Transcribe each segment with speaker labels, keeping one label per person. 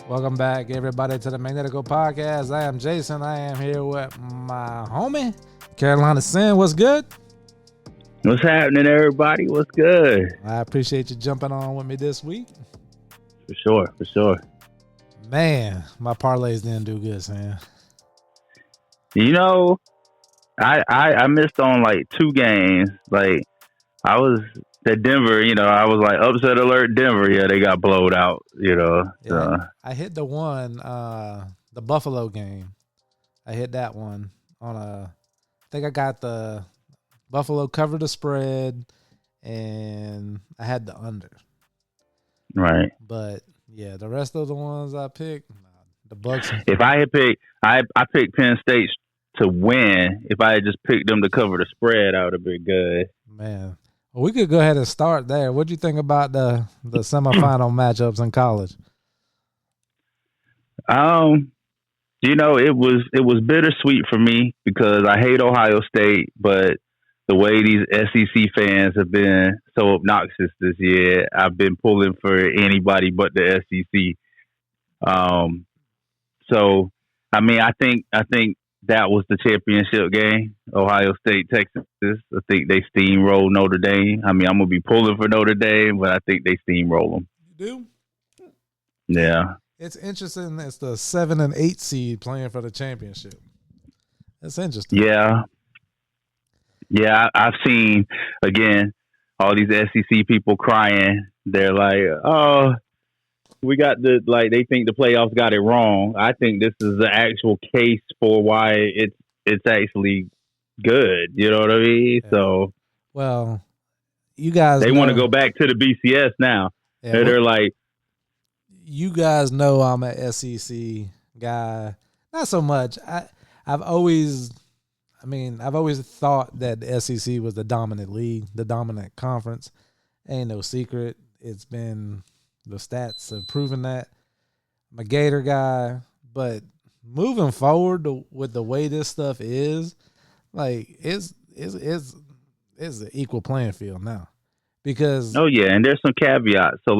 Speaker 1: Welcome back, everybody, to the Magnetico podcast. I am Jason. I am here with my homie, Carolina Sen. What's good?
Speaker 2: What's happening, everybody? What's good?
Speaker 1: I appreciate you jumping on with me this week.
Speaker 2: For sure.
Speaker 1: Man, my parlays didn't do good, Sam.
Speaker 2: You know, I missed on like two games. Like I was at Denver. I was like upset alert Denver. Yeah, they got blowed out.
Speaker 1: Yeah, I hit the one, the Buffalo game. I hit that one on I think I got the Buffalo cover the spread, and I had the under.
Speaker 2: Right.
Speaker 1: But yeah, the rest of the ones I picked, the Bucks.
Speaker 2: If I had picked, I picked Penn State to win. If I had just picked them to cover the spread, I would have been good.
Speaker 1: Man, well, we could go ahead and start there. What do you think about the semifinal matchups in college?
Speaker 2: It was bittersweet for me because I hate Ohio State, but the way these SEC fans have been so obnoxious this year, I've been pulling for anybody but the SEC. So I mean, I think that was the championship game, Ohio State, Texas. I think they steamrolled Notre Dame. I mean, I'm gonna be pulling for Notre Dame, but I think they steamroll them.
Speaker 1: You do?
Speaker 2: Yeah.
Speaker 1: It's interesting. It's the 7 and 8 seed playing for the championship. That's interesting.
Speaker 2: Yeah. I've seen again all these SEC people crying. They're like, "Oh, we got they think the playoffs got it wrong." I think this is the actual case for why it's actually good. You know what I mean? Yeah. So,
Speaker 1: well, you guys,
Speaker 2: they want to go back to the BCS now. Yeah, they're like,
Speaker 1: you guys know I'm an SEC guy. Not so much. I've always thought that the SEC was the dominant league, the dominant conference. Ain't no secret. It's been, the stats have proven that. I'm a Gator guy, but moving forward with the way this stuff is, like, it's an equal playing field now. Because
Speaker 2: and there's some caveats. So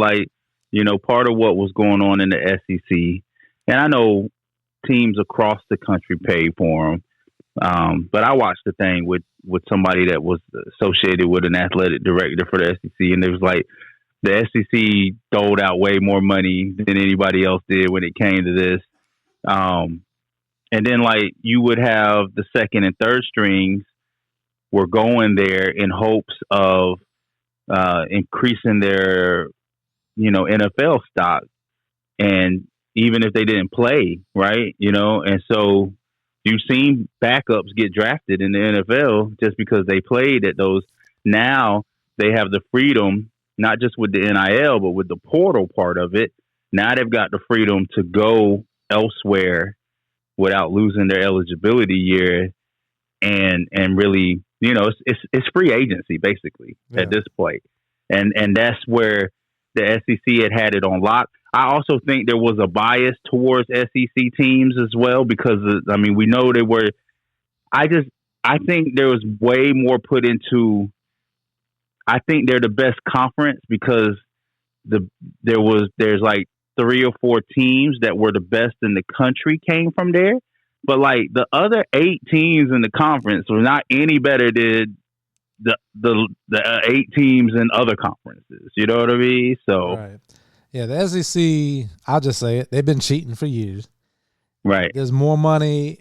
Speaker 2: part of what was going on in the SEC, and I know teams across the country pay for them, but I watched the thing with somebody that was associated with an athletic director for the SEC, and it was like the SEC doled out way more money than anybody else did when it came to this. And then you would have the second and third strings were going there in hopes of increasing their NFL stock, and even if they didn't play, right? And so you've seen backups get drafted in the NFL just because they played at those. Now they have the freedom, not just with the NIL, but with the portal part of it. Now they've got the freedom to go elsewhere without losing their eligibility year, and really, it's free agency basically at this point, and that's where the SEC had it on lock. I also think there was a bias towards SEC teams as well because, we know they were. I think there was way more put into. I think they're the best conference because there's like 3 or 4 teams that were the best in the country came from there, but the other 8 teams in the conference were not any better than the 8 teams in other conferences. You know what I mean? So,
Speaker 1: right. Yeah, the SEC, I'll just say it, they've been cheating for years.
Speaker 2: Right.
Speaker 1: There's more money.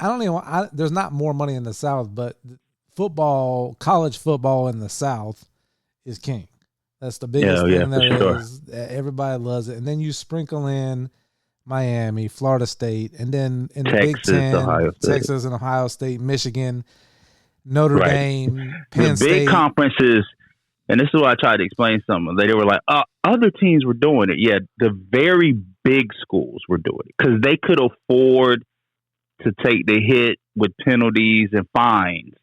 Speaker 1: There's not more money in the South, but college football in the South is king. That's the biggest thing there is. Everybody loves it. And then you sprinkle in Miami, Florida State, and then in the Big Ten, Texas and Ohio State, Michigan, Notre Dame, Penn State.
Speaker 2: The big conferences, and this is what I tried to explain something. They were like, other teams were doing it. Yeah, the very big schools were doing it because they could afford to take the hit with penalties and fines,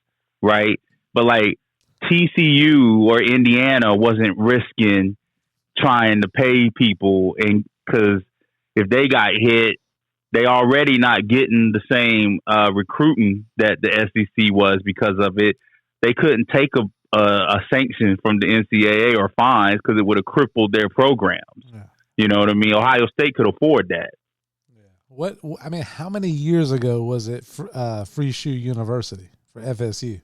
Speaker 2: right? But TCU or Indiana wasn't risking trying to pay people, and because if they got hit, they already not getting the same recruiting that the SEC was because of it. They couldn't take a sanction from the NCAA or fines because it would have crippled their programs. Yeah. You know what I mean? Ohio State could afford that.
Speaker 1: Yeah. How many years ago was it Free Shoe University for FSU?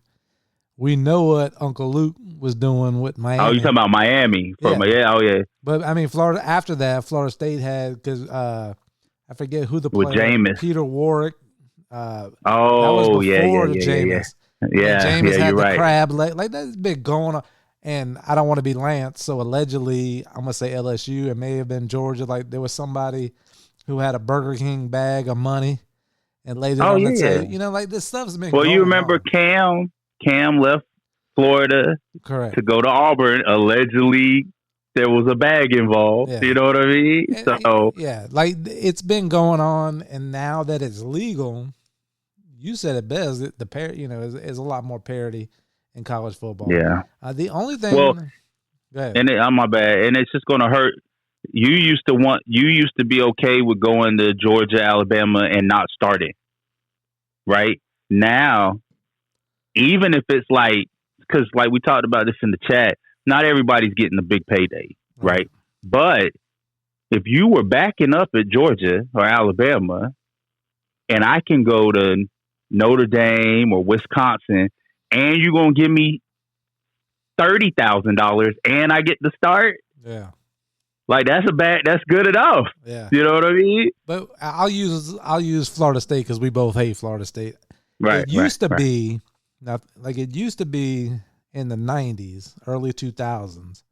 Speaker 1: We know what Uncle Luke was doing with Miami.
Speaker 2: Oh, you talking about Miami? Yeah.
Speaker 1: But I mean, Florida. After that, Florida State had because I forget who the player.
Speaker 2: With Jameis.
Speaker 1: Peter Warwick.
Speaker 2: That
Speaker 1: was before
Speaker 2: the
Speaker 1: Jameis.
Speaker 2: Yeah,
Speaker 1: Jameis had the
Speaker 2: right.
Speaker 1: crab leg. Like that's been going on. And I don't want to be Lance, so allegedly I'm gonna say LSU. It may have been Georgia. Like there was somebody who had a Burger King bag of money and laid it on the table. You know, like this stuff's been.
Speaker 2: Well, you remember
Speaker 1: on.
Speaker 2: Cam left Florida,
Speaker 1: correct,
Speaker 2: to go to Auburn. Allegedly, there was a bag involved. Yeah. You know what I mean?
Speaker 1: Like it's been going on, and now that it's legal, you said it best. Is a lot more parity in college football.
Speaker 2: Yeah.
Speaker 1: The only thing.
Speaker 2: Well, and my bad, and it's just going to hurt. You used to be okay with going to Georgia, Alabama, and not starting. Right now, even if it's like, because like we talked about this in the chat, not everybody's getting a big payday, right? But if you were backing up at Georgia or Alabama, and I can go to Notre Dame or Wisconsin, and you're gonna give me $30,000 and I get to start.
Speaker 1: Yeah.
Speaker 2: Like that's good enough.
Speaker 1: Yeah.
Speaker 2: You know what I mean?
Speaker 1: But I'll use Florida State because we both hate Florida State.
Speaker 2: Right.
Speaker 1: It used to be in the 90s, early 2000s,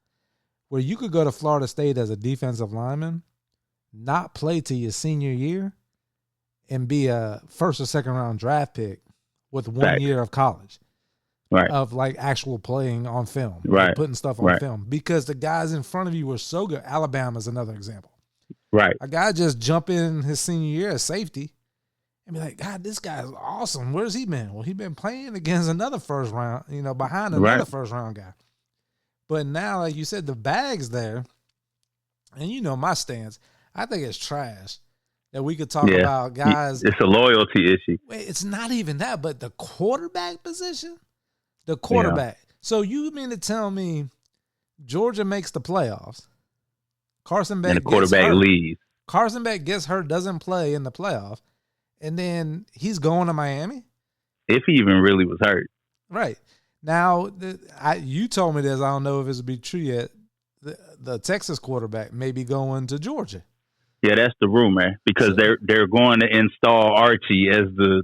Speaker 1: where you could go to Florida State as a defensive lineman, not play till your senior year, and be a first or second round draft pick with 1 year of college.
Speaker 2: Right.
Speaker 1: Of like actual playing on film.
Speaker 2: Right.
Speaker 1: Like putting stuff on film. Because the guys in front of you were so good. Alabama's another example.
Speaker 2: Right.
Speaker 1: A guy just jump in his senior year as safety and be like, God, this guy's awesome. Where's he been? Well, he been playing against another first round, behind another first round guy. But now, like you said, the bag's there. And my stance. I think it's trash that we could talk about guys.
Speaker 2: It's a loyalty issue.
Speaker 1: Wait, it's not even that, but the quarterback position. The quarterback. Yeah. So you mean to tell me Georgia makes the playoffs? Carson Beck
Speaker 2: and the quarterback leaves.
Speaker 1: Carson Beck gets hurt, doesn't play in the playoff, and then he's going to Miami?
Speaker 2: If he even really was hurt.
Speaker 1: Right. Now, you told me this. I don't know if it's be true yet. The Texas quarterback may be going to Georgia.
Speaker 2: Yeah, that's the rumor because they're going to install Archie as the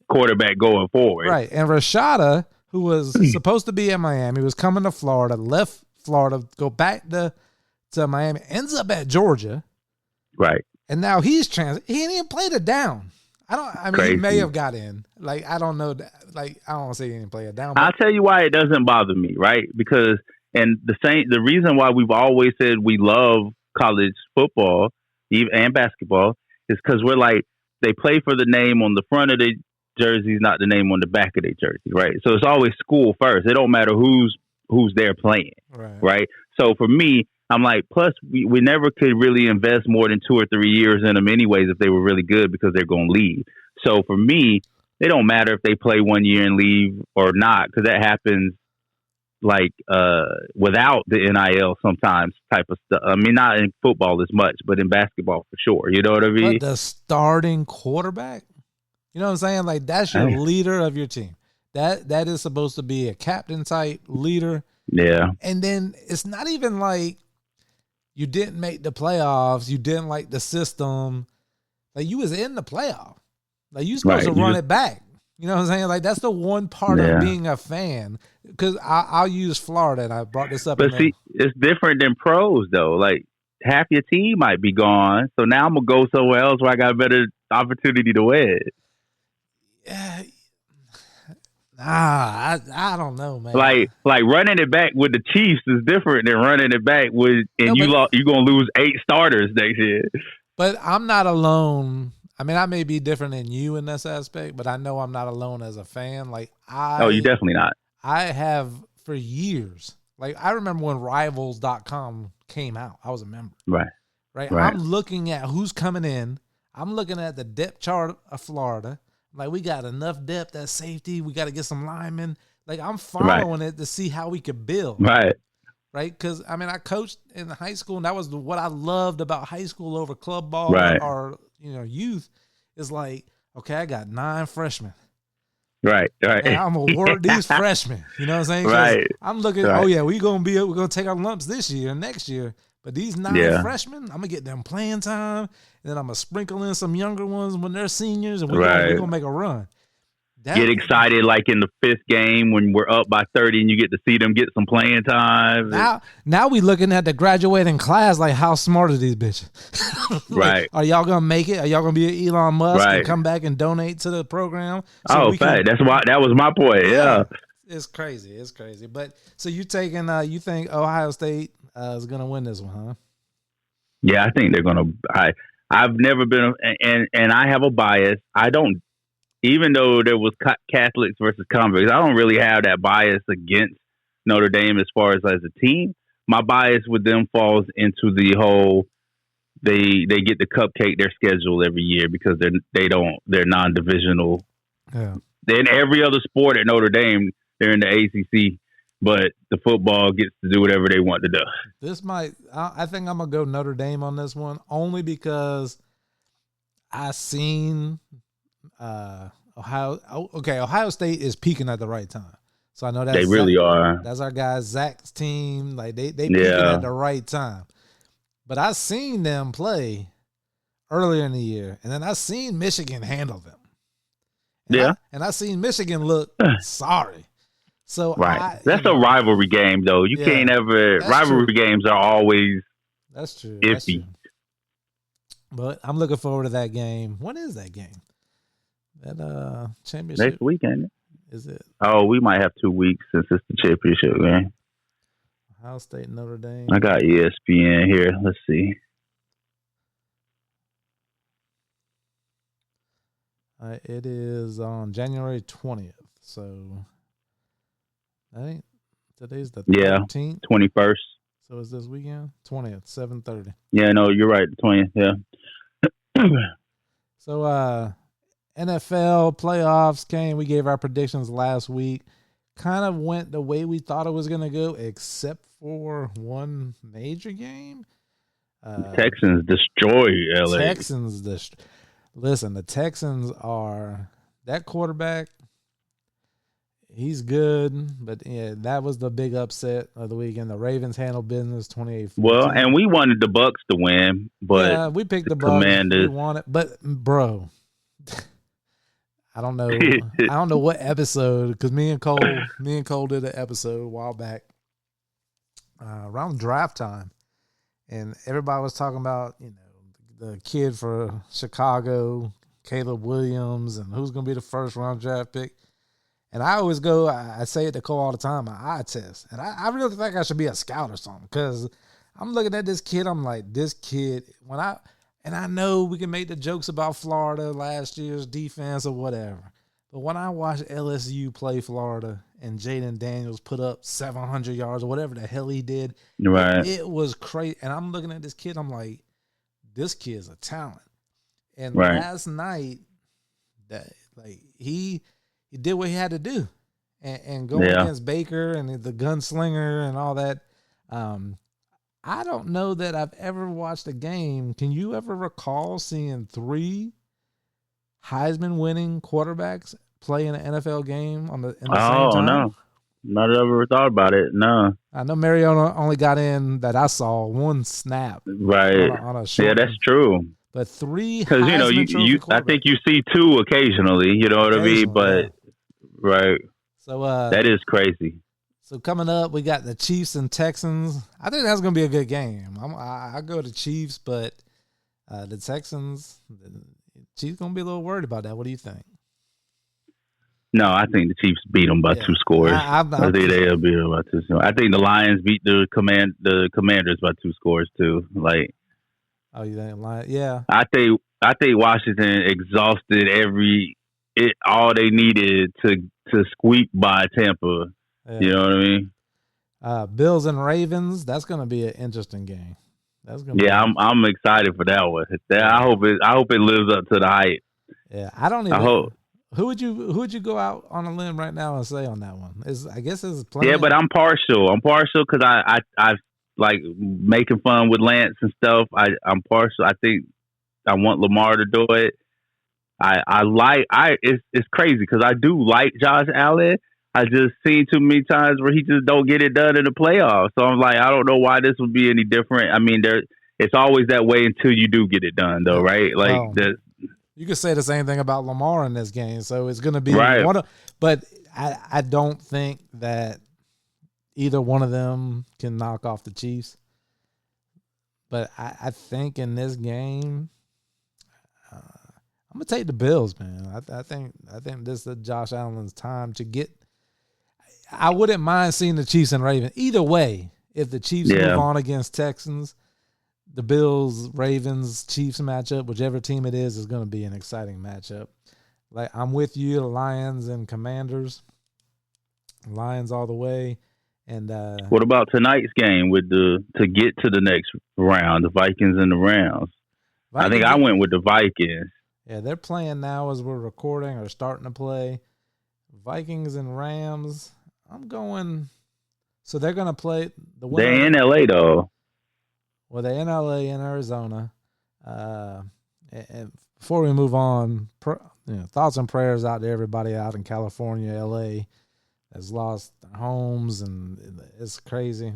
Speaker 2: quarterback going forward.
Speaker 1: Right. And Rashada, who was supposed to be at Miami, was coming to Florida, left Florida, go back to Miami, ends up at Georgia.
Speaker 2: Right.
Speaker 1: And now he didn't even play it down. He may have got in. Like, I don't know. Like, I don't want to say he didn't play it down.
Speaker 2: I'll tell you why it doesn't bother me, right? Because, and the reason why we've always said we love college football and basketball is because we're like, they play for the name on the front of the jerseys, not the name on the back of their jersey, right? So it's always school first. It don't matter who's there playing, right? So for me, I'm like, plus we never could really invest more than 2 or 3 years in them anyways if they were really good because they're going to leave. So for me, it don't matter if they play 1 year and leave or not because that happens like without the NIL sometimes type of stuff. I mean, not in football as much, but in basketball for sure. You know what I mean?
Speaker 1: But the starting quarterback? You know what I'm saying? Like, that's your leader of your team. That is supposed to be a captain type leader.
Speaker 2: Yeah.
Speaker 1: And then it's not even like you didn't make the playoffs. You didn't like the system. Like, you was in the playoff. Like, you supposed to run it back. You know what I'm saying? Like, that's the one part of being a fan. Because I'll use Florida, and I brought this up.
Speaker 2: But see, it's different than pros, though. Like, half your team might be gone. So now I'm going to go somewhere else where I got a better opportunity to win.
Speaker 1: I don't know, man.
Speaker 2: Like running it back with the Chiefs is different than running it back with, and you're gonna lose 8 starters next year.
Speaker 1: But I'm not alone. I mean, I may be different than you in this aspect, but I know I'm not alone as a fan. Like
Speaker 2: you're definitely not.
Speaker 1: I have for years. Like, I remember when Rivals.com came out. I was a member. Right. I'm looking at who's coming in. I'm looking at the depth chart of Florida. Like, we got enough depth at safety. We got to get some linemen. Like, I'm following it to see how we could build.
Speaker 2: Right.
Speaker 1: right? Because, I mean, I coached in high school, and that was what I loved about high school over club ball or youth is like, okay, I got 9 freshmen.
Speaker 2: Right.
Speaker 1: And I'm going to work these freshmen. You know what I'm saying?
Speaker 2: Right.
Speaker 1: I'm looking, oh, yeah, we're going to take our lumps this year and next year. But these 9 freshmen, I'm going to get them playing time, and then I'm going to sprinkle in some younger ones when they're seniors, and we're going to make a run.
Speaker 2: Get excited like in the 5th game when we're up by 30 and you get to see them get some playing time.
Speaker 1: Now we looking at the graduating class like, how smart are these bitches? Like,
Speaker 2: right.
Speaker 1: Are y'all going to make it? Are y'all going to be Elon Musk and come back and donate to the program?
Speaker 2: So that's why that was my point. Yeah.
Speaker 1: It's crazy. It's crazy. But so you taking you think Ohio State is going to win this one, huh?
Speaker 2: Yeah, I think they're going to. I've never been, and I have a bias. I don't. Even though there was Catholics versus convicts, I don't really have that bias against Notre Dame as far as a team. My bias with them falls into the whole they get to cupcake their schedule every year because they're non-divisional.
Speaker 1: Yeah.
Speaker 2: In every other sport at Notre Dame, they're in the ACC, but the football gets to do whatever they want to do.
Speaker 1: I think I'm gonna go Notre Dame on this one only because I seen. Ohio State is peaking at the right time. So I know that's
Speaker 2: they really are.
Speaker 1: That's our guy Zach's team. Like they peaking at the right time. But I seen them play earlier in the year, and then I seen Michigan handle them. And I seen Michigan look sorry. So
Speaker 2: that's a rivalry game, though. You can't ever. Rivalry games are always
Speaker 1: that's true.
Speaker 2: Iffy.
Speaker 1: That's true. But I'm looking forward to that game. When is that game? That championship
Speaker 2: next weekend.
Speaker 1: Is it?
Speaker 2: Oh, we might have 2 weeks since it's the championship game.
Speaker 1: Ohio State, Notre Dame.
Speaker 2: I got ESPN here. Let's see.
Speaker 1: It is on January 20th. So I think today's the 13th.
Speaker 2: 21st.
Speaker 1: So is this weekend? 20th, 7:30.
Speaker 2: Yeah, no, you're right. The 20th. Yeah.
Speaker 1: So NFL playoffs came. We gave our predictions last week. Kind of went the way we thought it was going to go, except for one major game.
Speaker 2: Texans destroy LA.
Speaker 1: Listen, the Texans are that quarterback. He's good, but that was the big upset of the weekend. The Ravens handled business 28-14.
Speaker 2: Well, and we wanted the Bucks to win, but
Speaker 1: we picked the Bucks. We wanted, but bro. I don't know what episode, because me and Cole did an episode a while back around draft time, and everybody was talking about the kid for Chicago, Caleb Williams, and who's going to be the first round draft pick. And I always I say it to Cole all the time, my eye test, and I really think I should be a scout or something, because I'm looking at this kid, I'm like, this kid and I know we can make the jokes about Florida last year's defense or whatever. But when I watch LSU play Florida and Jaden Daniels put up 700 yards or whatever the hell he did, it was crazy. And I'm looking at this kid, I'm like, this kid's a talent. And last night, he did what he had to do. And go against Baker and the gunslinger and all that. I don't know that I've ever watched a game. Can you ever recall seeing 3 Heisman winning quarterbacks play in an NFL game in the same time?
Speaker 2: Oh, no. Not ever thought about it. No.
Speaker 1: I know Mariota only got in, that I saw, 1 snap.
Speaker 2: Right.
Speaker 1: On a short
Speaker 2: that's true.
Speaker 1: But 3
Speaker 2: because I think you see 2 occasionally. You know what I mean? But right.
Speaker 1: So
Speaker 2: that is crazy.
Speaker 1: So coming up, we got the Chiefs and Texans. I think that's going to be a good game. I go to Chiefs, but the Texans, Chiefs going to be a little worried about that. What do you think?
Speaker 2: No, I think the Chiefs beat them by 2 scores. I think they'll beat them by 2 scores. I think the Lions beat the Commanders by 2 scores too. Like,
Speaker 1: oh, you think Lions? Yeah.
Speaker 2: I think Washington exhausted all they needed to squeak by Tampa. Yeah. You know what I mean?
Speaker 1: Bills and Ravens. That's going to be an interesting game.
Speaker 2: I'm excited for that one. I hope it lives up to the hype.
Speaker 1: Yeah, I don't even. Who would you go out on a limb right now and say on that one? I guess is plenty.
Speaker 2: Yeah, but I'm partial. I'm partial because I like making fun with Lance and stuff. I'm partial. I think I want Lamar to do it. It's crazy because I do like Josh Allen. I just seen too many times where he just don't get it done in the playoffs. So I'm like, I don't know why this would be any different. I mean, it's always that way until you do get it done, though, right? Like
Speaker 1: you could say the same thing about Lamar in this game. So it's going to be
Speaker 2: right.
Speaker 1: But I don't think that either one of them can knock off the Chiefs. But I think in this game, I'm gonna take the Bills, man. I think this is Josh Allen's time to get. I wouldn't mind seeing the Chiefs and Ravens. Either way, if the Chiefs move on against Texans, the Bills, Ravens, Chiefs matchup, whichever team it is going to be an exciting matchup. Like I'm with you, the Lions and Commanders. Lions all the way. And
Speaker 2: what about tonight's game with to get to the next round, the Vikings and the Rams? I think I went with the Vikings.
Speaker 1: Yeah, they're playing now as we're recording or starting to play. Vikings and Rams. I'm going. So they're going to play the winner.
Speaker 2: They're in LA though.
Speaker 1: Well, they're in LA in Arizona. And before we move on, thoughts and prayers out to everybody out in California, LA, that's lost their homes, and it's crazy.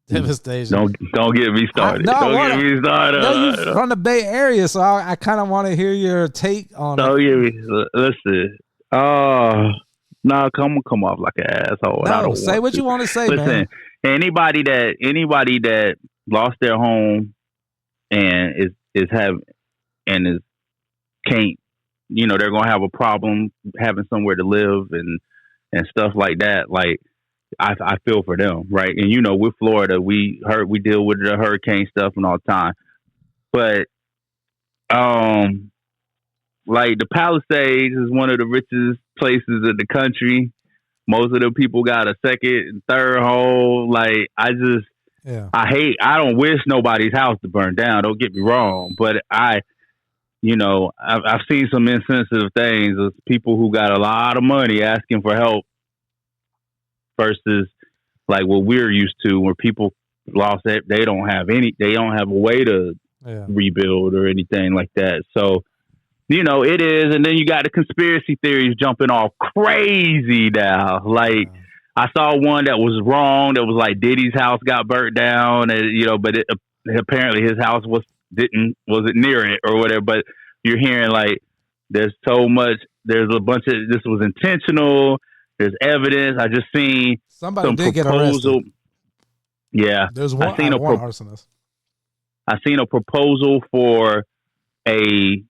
Speaker 1: Devastation.
Speaker 2: Don't get me started. Get me started.
Speaker 1: No, you're from the Bay Area, so I kind of want to hear your take on it.
Speaker 2: Get me. Listen. No, come off like an asshole.
Speaker 1: No, say what you want to say,
Speaker 2: listen,
Speaker 1: man.
Speaker 2: Anybody that lost their home and can't, they're gonna have a problem having somewhere to live and stuff like that. Like I feel for them, right? And with Florida, we deal with the hurricane stuff and all the time, but like the Palisades is one of the richest places in the country. Most of the people got a second and third home. Like I don't wish nobody's house to burn down. Don't get me wrong, but I've seen some insensitive things of people who got a lot of money asking for help versus like what we're used to, where people lost it. They don't have a way to rebuild or anything like that. So, it is. And then you got the conspiracy theories jumping off crazy now. Like I saw one that was wrong. That was like Diddy's house got burnt down, and but apparently his house wasn't near it or whatever. But you're hearing like there's a bunch of this was intentional. There's evidence. I just seen
Speaker 1: somebody did get arrested.
Speaker 2: Yeah,
Speaker 1: there's one arsonist.
Speaker 2: I seen a proposal for a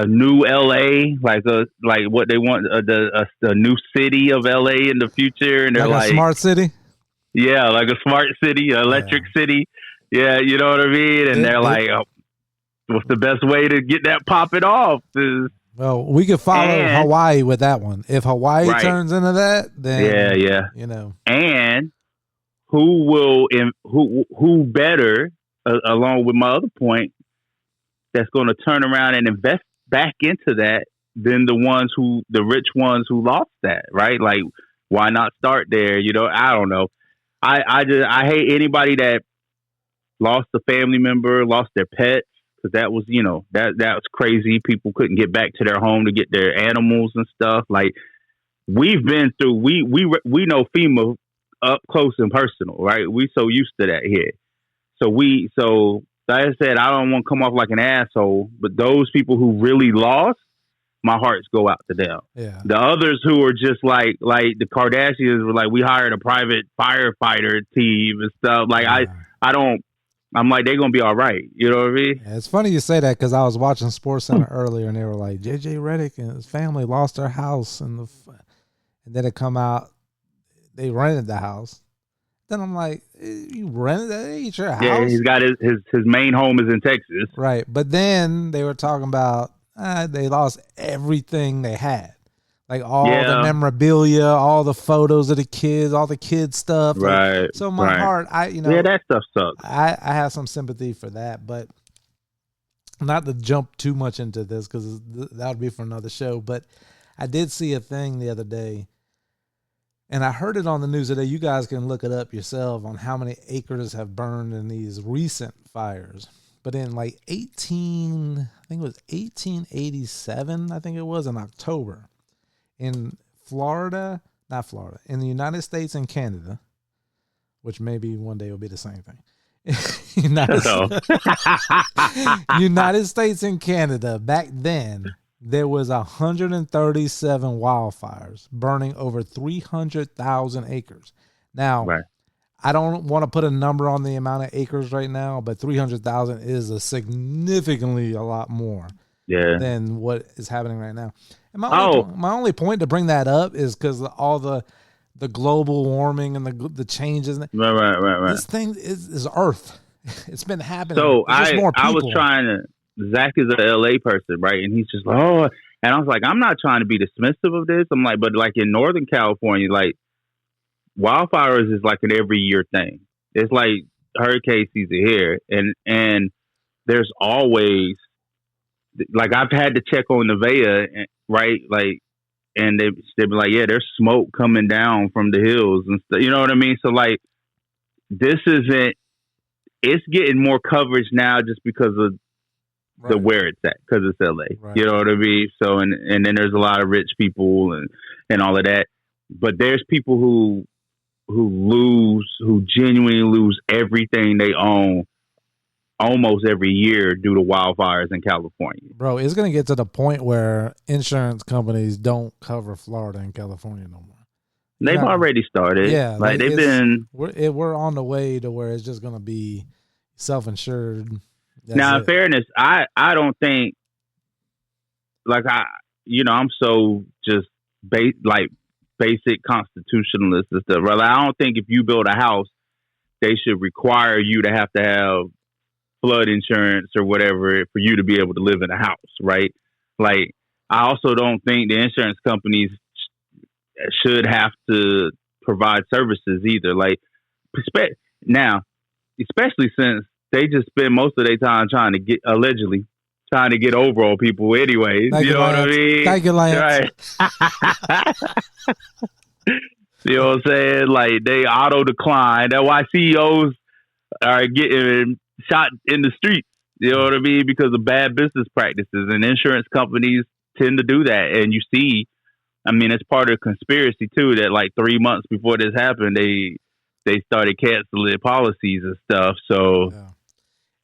Speaker 2: new LA, like what they want, the new city of LA in the future, and they're like
Speaker 1: a smart city.
Speaker 2: Yeah, like a smart city, electric city. Yeah, you know what I mean. And they're like, what's the best way to get that popping off?
Speaker 1: Well, we could follow Hawaii with that one. If Hawaii turns into that, then And who better, along with my other point, that's going to turn around and invest back into that than the rich ones who lost that, right? Like, why not start there? I don't know. I hate anybody that lost a family member, lost their pets, because that was, that was crazy. People couldn't get back to their home to get their animals and stuff. Like, we've been through, we know FEMA up close and personal, right? We so used to that here. So like I said, I don't want to come off like an asshole, but those people who really lost, my hearts go out to them. Yeah.
Speaker 2: The others who are just like the Kardashians were like, we hired a private firefighter team and stuff. Like I'm like, they're going to be all right. You know what I mean?
Speaker 1: Yeah, it's funny you say that because I was watching SportsCenter earlier and they were like, JJ Redick and his family lost their house and then it come out, they rented the house. Then I'm like, you rented that? Ain't your house?
Speaker 2: Yeah, he's got his main home is in Texas.
Speaker 1: Right. But then they were talking about they lost everything they had. Like all the memorabilia, all the photos of the kids, all the kids stuff.
Speaker 2: Right.
Speaker 1: So my heart,
Speaker 2: that stuff sucks.
Speaker 1: I have some sympathy for that. But not to jump too much into this because that would be for another show, but I did see a thing the other day, and I heard it on the news today. You guys can look it up yourself on how many acres have burned in these recent fires. But in like 1887, I think it was in October, in in the United States and Canada, which maybe one day will be the same thing. United States and Canada, back then, there was 137 wildfires burning over 300,000 acres. Now, right. I don't want to put a number on the amount of acres right now, but 300,000 is significantly a lot more than what is happening right now. And my only point to bring that up is because all the global warming and the changes.
Speaker 2: Right.
Speaker 1: This thing is Earth. It's been happening.
Speaker 2: So I was trying to. Zach is an LA person, right? And he's just like, oh, and I was like, I'm not trying to be dismissive of this. I'm like, but like in Northern California, like wildfires is like an every year thing. It's like hurricane season here, and there's always like I've had to check on Nevaeh, right? Like. And they'd be like, yeah, there's smoke coming down from the hills and stuff. You know what I mean? So like, it's getting more coverage now just because of the where it's at, because it's LA. Right. You know what I mean? So, and then there's a lot of rich people and all of that. But there's people who genuinely lose everything they own almost every year due to wildfires in California.
Speaker 1: Bro, it's going to get to the point where insurance companies don't cover Florida and California no more.
Speaker 2: They've already started.
Speaker 1: Yeah.
Speaker 2: Like they've been.
Speaker 1: We're on the way to where it's just going to be self-insured.
Speaker 2: Now, in fairness, I don't think, like I'm so just basic constitutionalist and stuff. Right? Like, I don't think if you build a house, they should require you to have flood insurance or whatever for you to be able to live in a house, right? Like, I also don't think the insurance companies should have to provide services either. Like, especially since they just spend most of their time trying to get over on people anyways.
Speaker 1: Thank
Speaker 2: you know what I mean?
Speaker 1: Thank you, Lance.
Speaker 2: Right. You know what I'm saying? Like, they auto decline. That's why CEOs are getting shot in the streets, you know what I mean, because of bad business practices, and insurance companies tend to do that. And you see, I mean, it's part of the conspiracy too, that like 3 months before this happened, they started canceling policies and stuff. So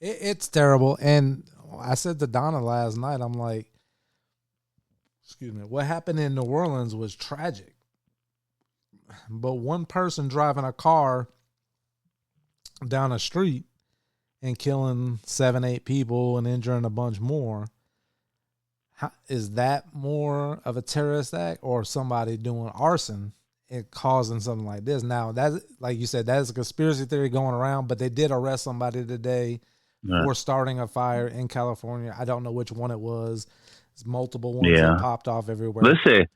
Speaker 1: it's terrible. And I said to Donna last night, I'm like, excuse me, what happened in New Orleans was tragic, but one person driving a car down a street and killing 7-8 people and injuring a bunch more. Is that more of a terrorist act or somebody doing arson and causing something like this? Now, that's, like you said, that is a conspiracy theory going around, but they did arrest somebody today for starting a fire in California. I don't know which one it was. There's multiple ones that popped off everywhere.
Speaker 2: Listen,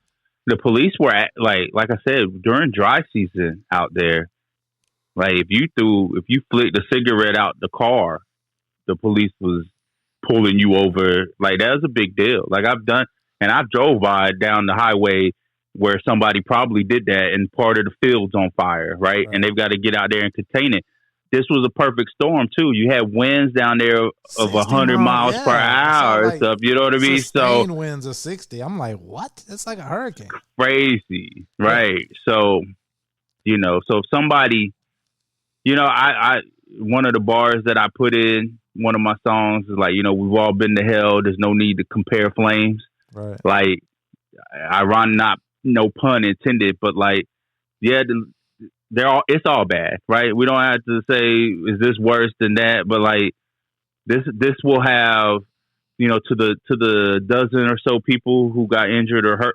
Speaker 2: the police were like I said, during dry season out there. Like if you flicked a cigarette out the car, the police was pulling you over. Like that was a big deal. Like I've drove by down the highway where somebody probably did that and part of the field's on fire, right? And they've got to get out there and contain it. This was a perfect storm too. You had winds down there of 100 miles per hour and stuff. You know what I mean? So
Speaker 1: winds of 60. I'm like, what? It's like a hurricane.
Speaker 2: Crazy, right? Yeah. So, so if somebody. I one of the bars that I put in one of my songs is like, we've all been to hell. There's no need to compare flames.
Speaker 1: Right.
Speaker 2: Like, ironic, not no pun intended, but like, yeah, it's all bad, right? We don't have to say is this worse than that, but like this will have, to the dozen or so people who got injured or hurt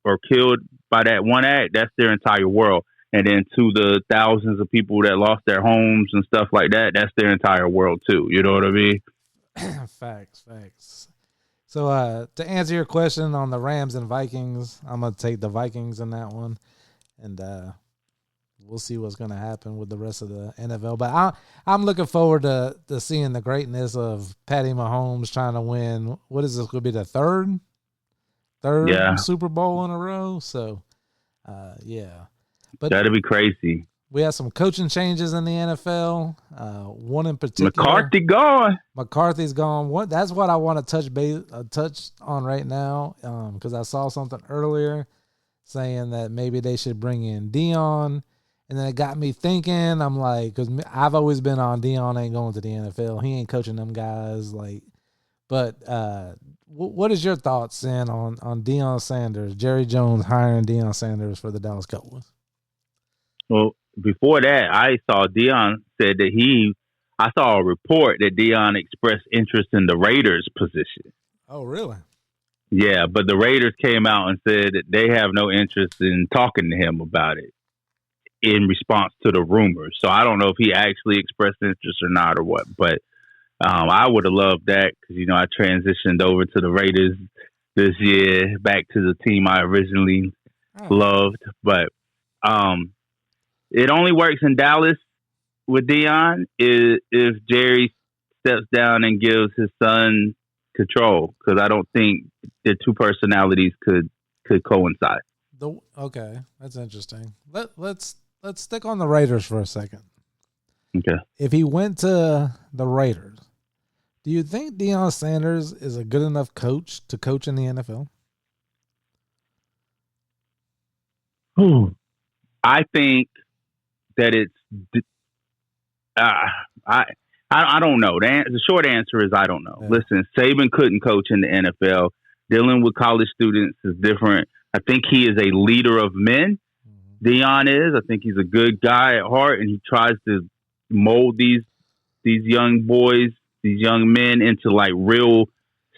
Speaker 2: or killed by that one act, that's their entire world. And then to the thousands of people that lost their homes and stuff like that, that's their entire world too. You know what I mean?
Speaker 1: Facts. So to answer your question on the Rams and Vikings, I'm going to take the Vikings in that one. And we'll see what's going to happen with the rest of the NFL. But I'm looking forward to seeing the greatness of Patty Mahomes trying to win. What is this going to be, the third Super Bowl in a row? So, yeah. But
Speaker 2: that'd be crazy.
Speaker 1: We have some coaching changes in the NFL. One in particular, McCarthy's gone. That's what I want to touch on right now, because I saw something earlier saying that maybe they should bring in Dion, and then it got me thinking. I'm like, because I've always been on Dion ain't going to the NFL. He ain't coaching them guys. Like, but what is your thoughts, Sen, on Deion Sanders? Jerry Jones hiring Deion Sanders for the Dallas Cowboys.
Speaker 2: Well, before that, I saw Deion said that I saw a report that Deion expressed interest in the Raiders position.
Speaker 1: Oh, really?
Speaker 2: Yeah, but the Raiders came out and said that they have no interest in talking to him about it in response to the rumors. So I don't know if he actually expressed interest or not or what, but I would have loved that because, I transitioned over to the Raiders this year, back to the team I originally loved. But it only works in Dallas with Deion if Jerry steps down and gives his son control, because I don't think the two personalities could coincide.
Speaker 1: Okay, that's interesting. Let's stick on the Raiders for a second.
Speaker 2: Okay.
Speaker 1: If he went to the Raiders, do you think Deion Sanders is a good enough coach to coach in the NFL?
Speaker 2: I think that it's I don't know. The short answer is I don't know. Yeah. Listen, Saban couldn't coach in the NFL. Dealing with college students is different. I think he is a leader of men. Deion is. I think he's a good guy at heart, and he tries to mold these young boys, these young men into like real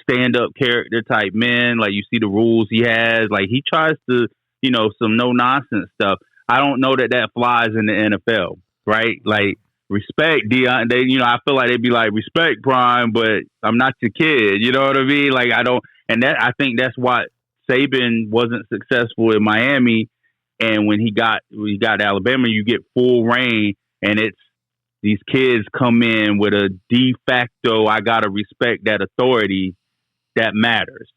Speaker 2: stand-up character type men. Like, you see the rules he has. Like, he tries to, some no-nonsense stuff. I don't know that flies in the NFL, right? Like, respect Deion. I feel like they'd be like, respect Prime, but I'm not your kid. You know what I mean? Like, I think that's why Saban wasn't successful in Miami. And when he got to Alabama, you get full reign, and it's these kids come in with a de facto, I got to respect that authority that matters.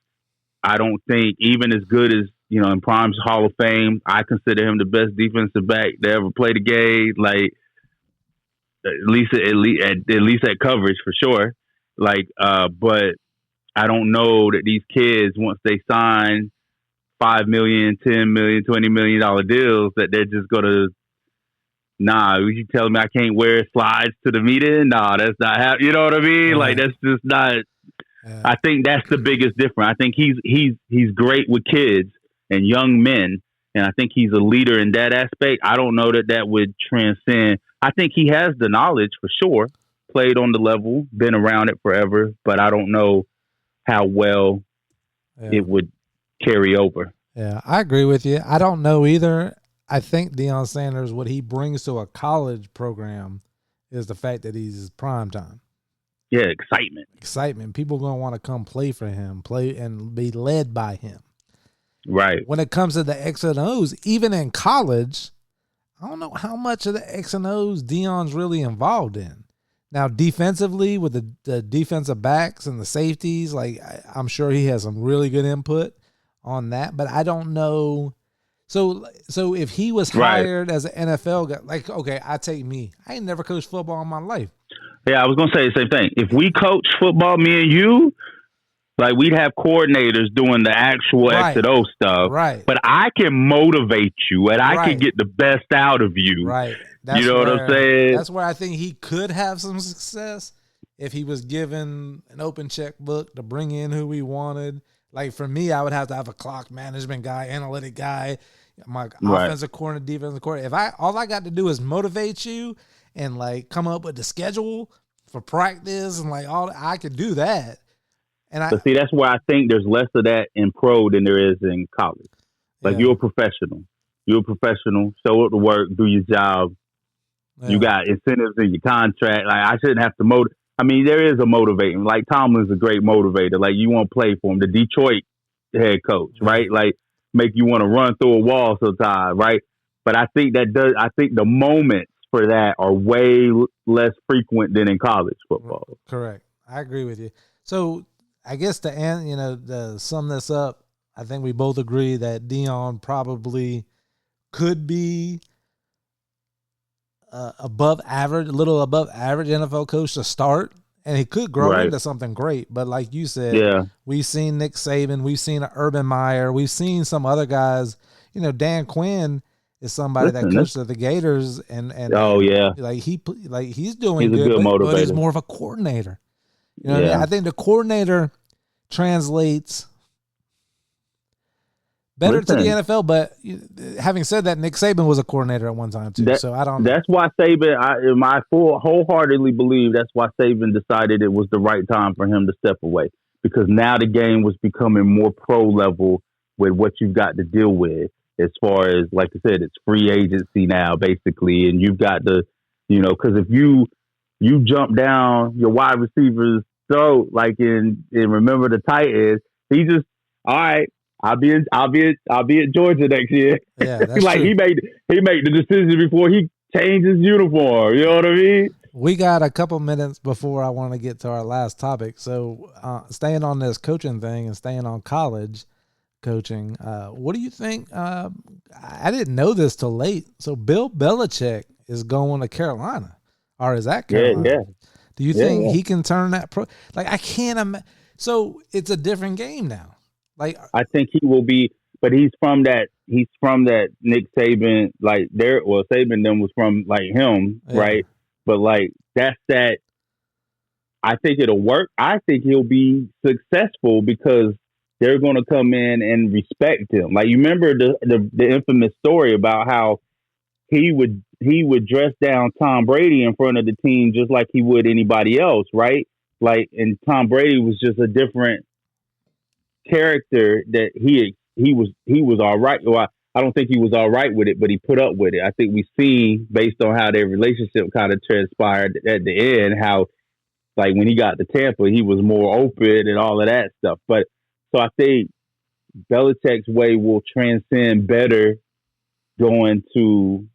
Speaker 2: I don't think, even as good as, in Prime's Hall of Fame, I consider him the best defensive back to ever play the game. Like, at least at coverage for sure. Like, but I don't know that these kids, once they sign $5 million, $10 million, $20 million deals, that they're just gonna. Nah, you telling me I can't wear slides to the meeting? Nah, that's not happening. You know what I mean? Like, that's just not. I think that's the biggest difference. I think he's great with kids and young men, and I think he's a leader in that aspect. I don't know that would transcend. I think he has the knowledge for sure, played on the level, been around it forever, but I don't know how well it would carry over.
Speaker 1: Yeah, I agree with you. I don't know either. I think Deion Sanders, what he brings to a college program is the fact that he's primetime.
Speaker 2: Yeah, excitement. People
Speaker 1: going to want to come play for him, play and be led by him.
Speaker 2: Right.
Speaker 1: When it comes to the X and O's, even in college, I don't know how much of the X and O's Deion's really involved in. Now, defensively, with the defensive backs and the safeties, like, I'm sure he has some really good input on that, but I don't know. So if he was hired as an NFL guy, like, okay, I take me. I ain't never coached football in my life.
Speaker 2: Yeah, I was going to say the same thing. If we coach football, me and you, like, we'd have coordinators doing the actual X and O stuff.
Speaker 1: Right.
Speaker 2: But I can motivate you, and I can get the best out of you.
Speaker 1: Right.
Speaker 2: You know what I'm saying?
Speaker 1: That's where I think he could have some success if he was given an open checkbook to bring in who he wanted. Like, for me, I would have to have a clock management guy, analytic guy, my offensive coordinator, defensive coordinator. All I got to do is motivate you and, like, come up with the schedule for practice and, like, all, I could do that.
Speaker 2: But see, that's where I think there's less of that in pro than there is in college. Like, you're a professional. Show up to work, do your job. Yeah. You got incentives in your contract. Like, I shouldn't have to motivate. I mean, there is a motivating. Like, Tomlin's a great motivator. Like, you want to play for him. The Detroit head coach, right? Like, make you want to run through a wall sometimes, right? But I think the moments for that are way less frequent than in college football.
Speaker 1: Correct. I agree with you. So I guess to sum this up, I think we both agree that Deion probably could be above average, a little above average NFL coach to start, and he could grow into something great. But like you said, we've seen Nick Saban, we've seen Urban Meyer, we've seen some other guys. Dan Quinn is somebody that coached at the Gators, and he's doing good, but he's more of a coordinator. What I mean? I think the coordinator translates better to the NFL, but having said that, Nick Saban was a coordinator at one time too. So I don't know. That's
Speaker 2: why Saban, I wholeheartedly believe that's why Saban decided it was the right time for him to step away, because now the game was becoming more pro level with what you've got to deal with. As far as, like I said, it's free agency now, basically. And you've got to, because if you jump down your wide receiver's throat, like in Remember the Titans, he just, all right, I'll be at Georgia next year.
Speaker 1: Yeah, that's
Speaker 2: like
Speaker 1: true.
Speaker 2: he made the decision before he changed his uniform. You know what I mean?
Speaker 1: We got a couple minutes before I want to get to our last topic. So staying on this coaching thing and staying on college coaching, what do you think? I didn't know this till late. So Bill Belichick is going to Carolina, or is that Carolina?
Speaker 2: Yeah.
Speaker 1: Do you think he can turn that pro? Like, I can't imagine. So it's a different game now. Like,
Speaker 2: I think he will be, but he's from that Nick Saban, like Saban then was from like him, right? But like that's that. I think it'll work. I think he'll be successful because they're going to come in and respect him. Like, you remember the infamous story about how he would dress down Tom Brady in front of the team just like he would anybody else, right? Like, and Tom Brady was just a different character that he was all right. Well, I don't think he was all right with it, but he put up with it. I think we see, based on how their relationship kind of transpired at the end, how like when he got to Tampa, he was more open and all of that stuff. But so I think Belichick's way will transcend better going to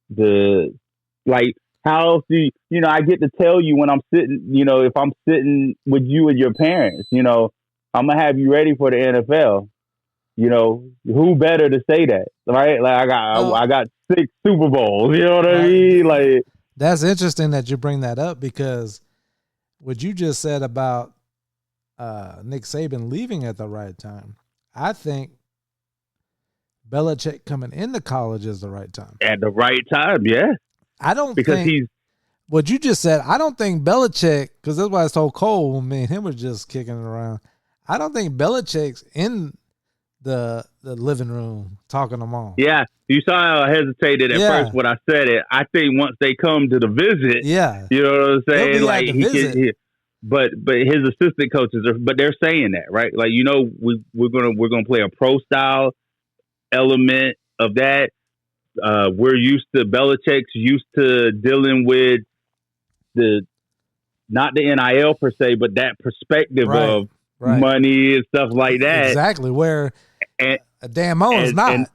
Speaker 2: the, like, how else do you, I get to tell you when I'm sitting, if I'm sitting with you and your parents, I'm going to have you ready for the NFL. Who better to say that, right? Like, I got 6 Super Bowls, you know what I mean? Like,
Speaker 1: that's interesting that you bring that up, because what you just said about Nick Saban leaving at the right time, I think Belichick coming into college is the right time.
Speaker 2: At the right time, yeah.
Speaker 1: I don't think what you just said. I don't think Belichick, because that's why I told Cole when me and him were just kicking it around. I don't think Belichick's in the living room talking them on.
Speaker 2: Yeah, you saw how I hesitated at first when I said it. I think once they come to the visit, you know what I'm saying? Like but his assistant coaches but they're saying that, right? Like, we're gonna play a pro style element of that. Belichick's used to dealing with not the NIL per se, but that perspective of money and stuff like that.
Speaker 1: Exactly, where Dan Mullen's not.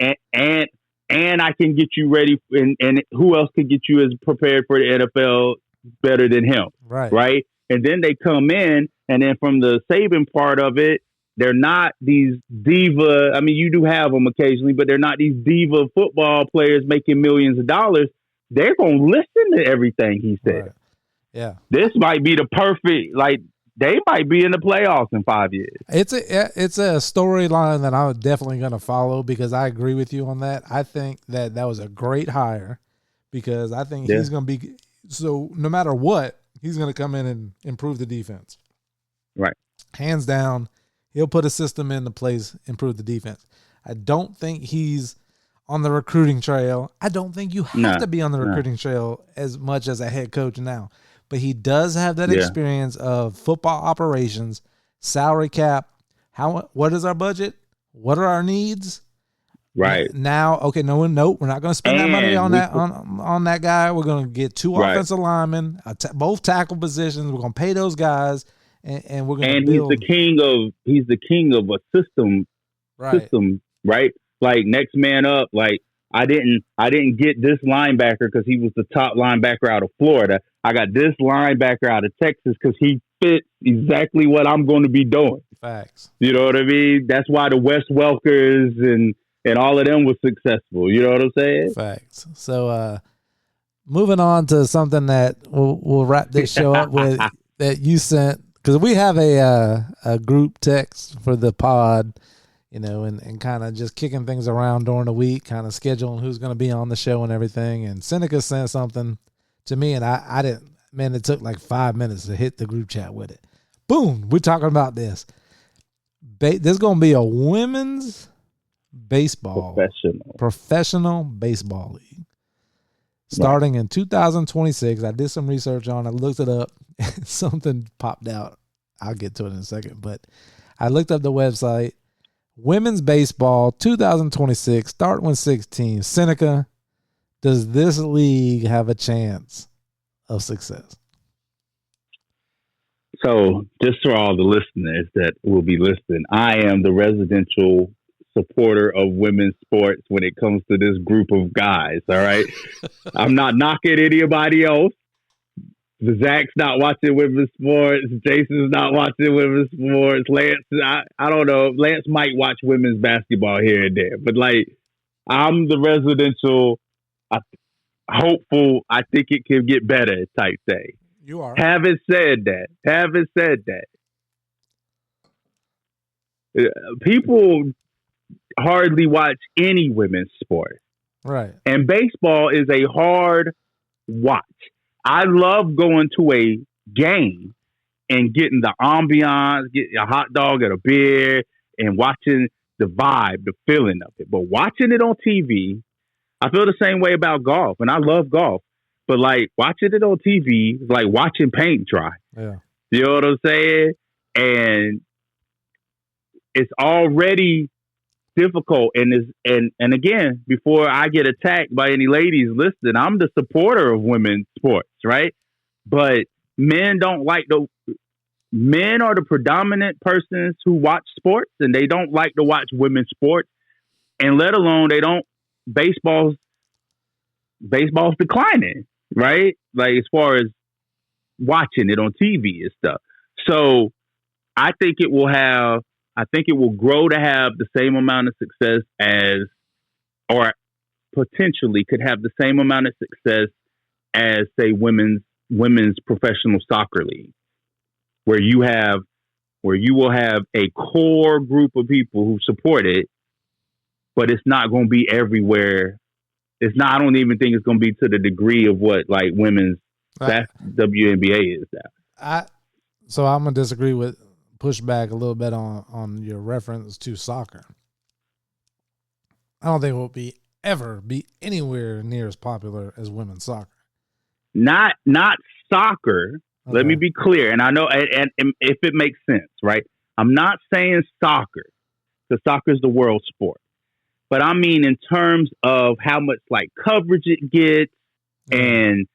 Speaker 2: And I can get you ready, and who else could get you as prepared for the NFL better than him? Right? And then they come in, and then from the Saban part of it, they're not these diva. I mean, you do have them occasionally, but they're not these diva football players making millions of dollars. They're going to listen to everything he says.
Speaker 1: Right. Yeah.
Speaker 2: This might be the perfect, like, they might be in the playoffs in 5 years.
Speaker 1: It's a storyline that I'm definitely going to follow, because I agree with you on that. I think that was a great hire, because I think he's going to be, so no matter what, he's going to come in and improve the defense.
Speaker 2: Right.
Speaker 1: Hands down, he'll put a system into place, improve the defense. I don't think he's on the recruiting trail. I don't think you have to be on the recruiting trail as much as a head coach now. But he does have that experience of football operations, salary cap. What is our budget? What are our needs?
Speaker 2: Right.
Speaker 1: Now, okay, no, we're not going to spend that money on that guy. We're going to get 2 offensive linemen, both tackle positions. We're going to pay those guys, and we're going to build. He's the king of a system, right? Like, next man up. Like,
Speaker 2: I didn't get this linebacker because he was the top linebacker out of Florida. I got this linebacker out of Texas because he fits exactly what I'm going to be doing.
Speaker 1: Facts.
Speaker 2: You know what I mean? That's why the Wes Welkers and all of them was successful. You know what I'm saying?
Speaker 1: Facts. So, moving on to something that we'll wrap this show up with that you sent, because we have a group text for the pod, you know, and kind of just kicking things around during the week, kind of scheduling who's going to be on the show and everything. And Seneca sent something to me, and I didn't, man, it took like 5 minutes to hit the group chat with it. Boom, we're talking about this. There's going to be a women's professional baseball league starting in 2026. I did some research on it, looked it up, something popped out. I'll get to it in a second, but I looked up the website. Women's baseball 2026, start when 16. Seneca, does this league have a chance of success?
Speaker 2: So, just for all the listeners that will be listening, I am the residential supporter of women's sports when it comes to this group of guys. All right. I'm not knocking anybody else. Zach's not watching women's sports. Jason's not watching women's sports. Lance, I don't know. Lance might watch women's basketball here and there, but like, I'm the residential, hopeful, I think it can get better type thing.
Speaker 1: You are.
Speaker 2: Having said that, people hardly watch any women's sport.
Speaker 1: Right.
Speaker 2: And baseball is a hard watch. I love going to a game and getting the ambiance, getting a hot dog and a beer and watching the vibe, the feeling of it. But watching it on TV, I feel the same way about golf, and I love golf. But like watching it on TV is like watching paint dry.
Speaker 1: Yeah.
Speaker 2: You know what I'm saying? And it's already difficult. And again, before I get attacked by any ladies listening, I'm the supporter of women's sports, right? But men are the predominant persons who watch sports, and they don't like to watch women's sports, and let alone baseball's declining, right? Like as far as watching it on TV and stuff. So I think it will grow to have the same amount of success or potentially could have the same amount of success as, say, women's professional soccer league, where you will have a core group of people who support it, but it's not going to be everywhere. I don't even think it's going to be to the degree of what like women's WNBA is now.
Speaker 1: So I'm going to disagree with, push back a little bit on your reference to soccer. I don't think it will ever be anywhere near as popular as women's soccer.
Speaker 2: Not soccer. Okay. Let me be clear. And I know, and if it makes sense, right? I'm not saying soccer, because soccer is the world sport. But I mean in terms of how much like coverage it gets and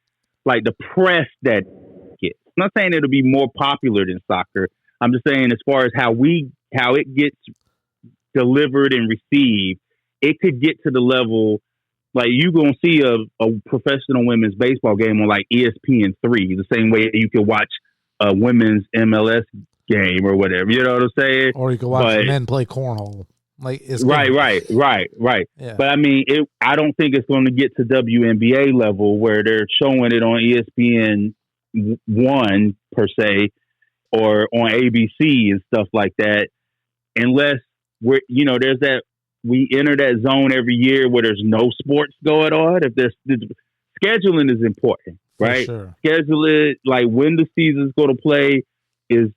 Speaker 2: like the press that it gets. I'm not saying it'll be more popular than soccer. I'm just saying as far as how it gets delivered and received, it could get to the level like you're going to see a professional women's baseball game on like ESPN3, the same way you can watch a women's MLS game or whatever. You know what I'm saying?
Speaker 1: Or you can watch men play cornhole. Like it's
Speaker 2: right. Yeah. But I mean, I don't think it's going to get to WNBA level where they're showing it on ESPN1 per se, or on ABC and stuff like that, unless there's that, we enter that zone every year where there's no sports going on. If there's scheduling is important, right?
Speaker 1: Sure.
Speaker 2: Schedule it, like when the season's going to play is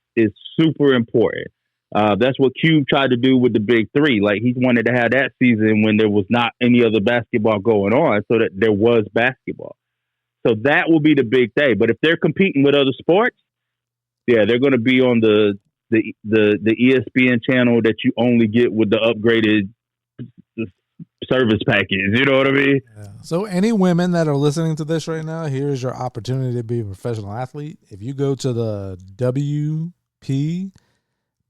Speaker 2: super important. That's what Cube tried to do with the Big Three. Like he wanted to have that season when there was not any other basketball going on, so that there was basketball. So that will be the big thing. But if they're competing with other sports, yeah, they're going to be on the ESPN channel that you only get with the upgraded service package. You know what I mean?
Speaker 1: Yeah. So any women that are listening to this right now, here's your opportunity to be a professional athlete. If you go to the WPBL,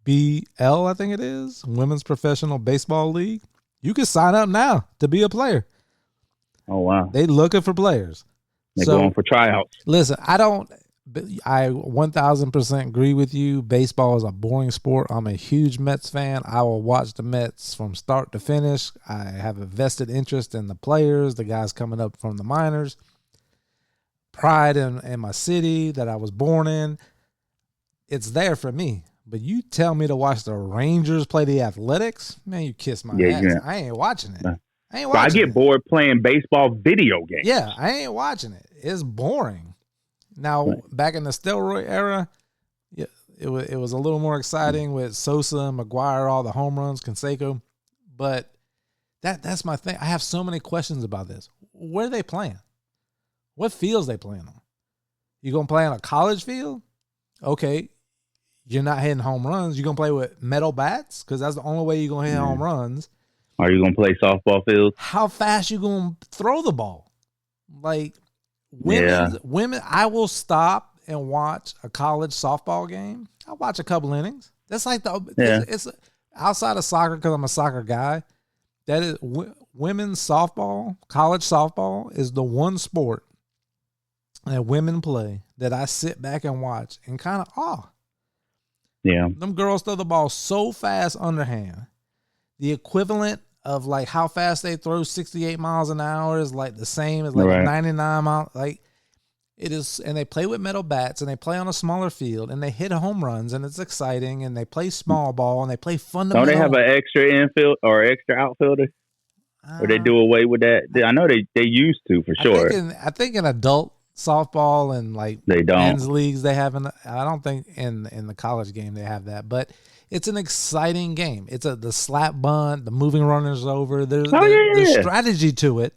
Speaker 1: I think it is, Women's Professional Baseball League, you can sign up now to be a player.
Speaker 2: Oh, wow.
Speaker 1: They looking for players.
Speaker 2: They're going for tryouts.
Speaker 1: Listen, I 1000% agree with you. Baseball is a boring sport. I'm a huge Mets fan. I will watch the Mets from start to finish. I have a vested interest in the players, the guys coming up from the minors. Pride in my city that I was born in. It's there for me. But you tell me to watch the Rangers play the Athletics, man, you kiss my ass. Yeah. I ain't watching it.
Speaker 2: I get bored playing baseball video games.
Speaker 1: Yeah, I ain't watching it. It's boring. Now, back in the steroid era, it was a little more exciting with Sosa and McGuire, all the home runs, Canseco. But that's my thing. I have so many questions about this. Where are they playing? What fields they playing on? You gonna play on a college field? Okay. You're not hitting home runs. You're going to play with metal bats? Because that's the only way you're going to hit home runs.
Speaker 2: Are you going to play softball fields?
Speaker 1: How fast you going to throw the ball? Like, women, I will stop and watch a college softball game. I'll watch a couple innings. That's like it's outside of soccer, because I'm a soccer guy. That is women's softball, college softball is the one sport that women play that I sit back and watch and kind of awe.
Speaker 2: Yeah.
Speaker 1: Them girls throw the ball so fast underhand. The equivalent of like how fast they throw 68 miles an hour is like the same as like 99 miles. Like it is, and they play with metal bats and they play on a smaller field and they hit home runs and it's exciting and they play small ball and they play fundamental.
Speaker 2: Don't they have an extra infield or extra outfielder? Or they do away with that? I know they used to for sure.
Speaker 1: I think in adult softball and like men's leagues they have. I don't think in the college game they have that, but it's an exciting game. It's the slap bunt, the moving runners over. There's strategy to it.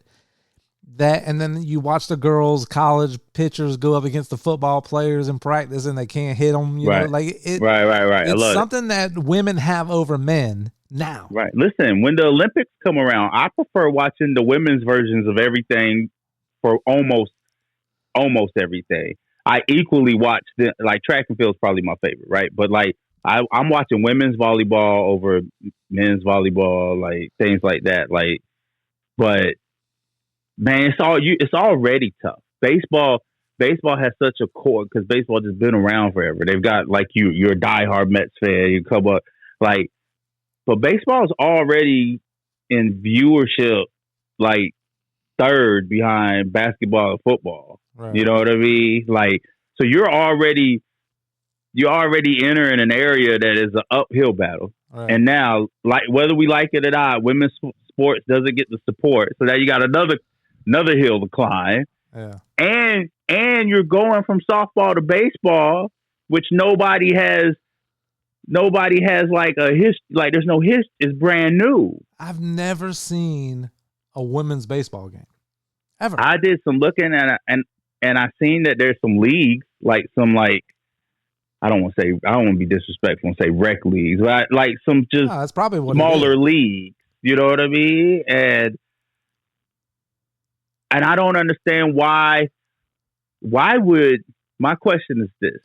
Speaker 1: And then you watch the girls, college pitchers go up against the football players in practice and they can't hit them. You know, like it.
Speaker 2: Right.
Speaker 1: It's something that women have over men now.
Speaker 2: Right. Listen, when the Olympics come around, I prefer watching the women's versions of everything for almost everything. I equally watch like track and field is probably my favorite, right? But like I'm watching women's volleyball over men's volleyball, like things like that. Like, but man, it's already tough. Baseball has such a core because baseball just been around forever. They've got like you're a diehard Mets fan. You come up like, but baseball is already in viewership like third behind basketball and football. Right. You know what I mean? Like, so you're already entering an area that is an uphill battle. Right. And now, like whether we like it or not, women's sports doesn't get the support. So now you got another hill to climb.
Speaker 1: Yeah.
Speaker 2: And you're going from softball to baseball, which nobody has like a history. Like there's no history. It's brand new.
Speaker 1: I've never seen a women's baseball game ever.
Speaker 2: I did some looking and I seen that there's some leagues, like some like I don't want to be disrespectful and say rec leagues, but like some just
Speaker 1: that's probably what
Speaker 2: smaller leagues. You know what I mean? And I don't understand why would, my question is this,